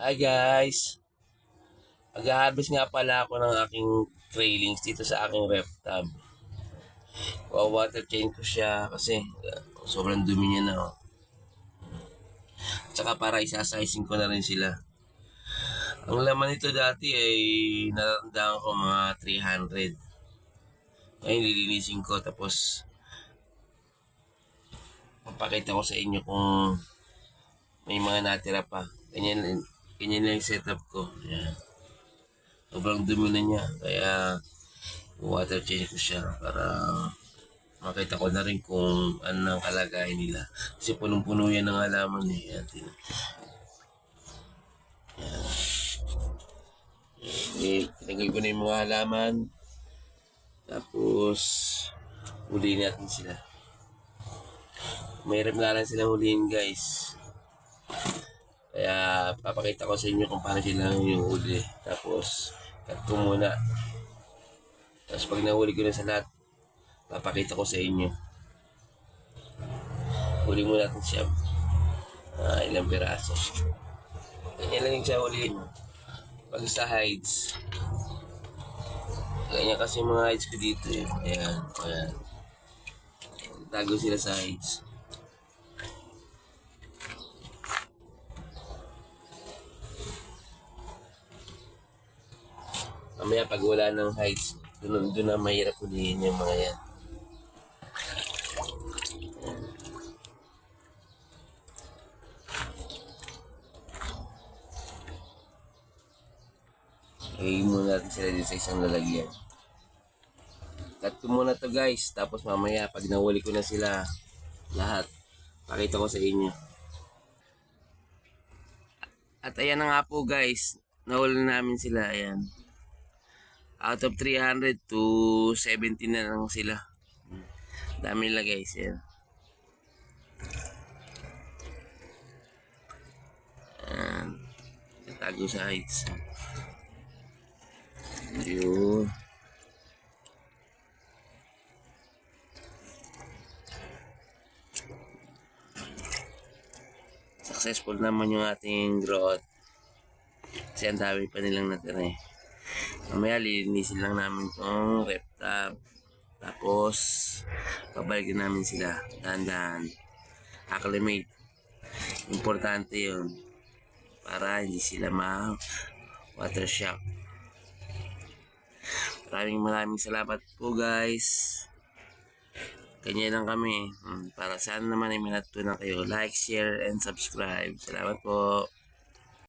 Hi guys! Mag-harvest nga pala ako ng aking trailings dito sa aking ref tub. Water chain ko siya kasi sobrang dumi niya na. Tsaka para isasizing ko na rin sila. Ang laman nito dati ay natatandaan ko mga 300. Ngayon lilinisin ko tapos papakita ko sa inyo kung may mga natira pa. Ganyan lang yung setup ko. Yan. Sobrang dumi na niya. Kaya water change ko siya para makita ko na rin kung ano ang kalagayan nila. Kasi punong-puno yan ng halaman eh. Yan, tinanggal ko na yung mga halaman. Tapos, huliin natin sila. Mahirap nga lang sila huliin guys. Kaya papakita ko sa inyo kung paano sila yung huli. Tapos, cut ko muna. Tapos pag nahuli ko na sa lahat, papakita ko sa inyo. Huli mo natin siya. Ilang piraso. Ganyan lang yung siya huliin. Pag sa hides. Ganyan kasi mga hides ko dito eh. Ayan. Ayan. Tago sila sa hides. Mamaya pag wala ng hides, doon na mahirap huliin yung mga yan. Hihigin muna natin sila dito sa isang lalagyan. Cut ko muna to guys. Tapos mamaya pag nahuli ko na sila lahat, pakita ko sa inyo. At ayan na nga po guys. Nahuli namin sila. Ayan. Out of 300 to 70 na lang sila. Dami nila guys. Ayan. Ayan. Tago sa heights. Yun. Successful naman yung ating growth. Kasi ang dami pa nilang natira eh. Mamaya lilinisin lang namin itong ref tub. Tapos babalikin namin sila dahan-dahan. Acclimate. Importante yun. Para hindi sila water shock. Maraming salamat po guys. Ganyan lang kami. Para saan naman ay minatutunan kayo. Like, share, and subscribe. Salamat po.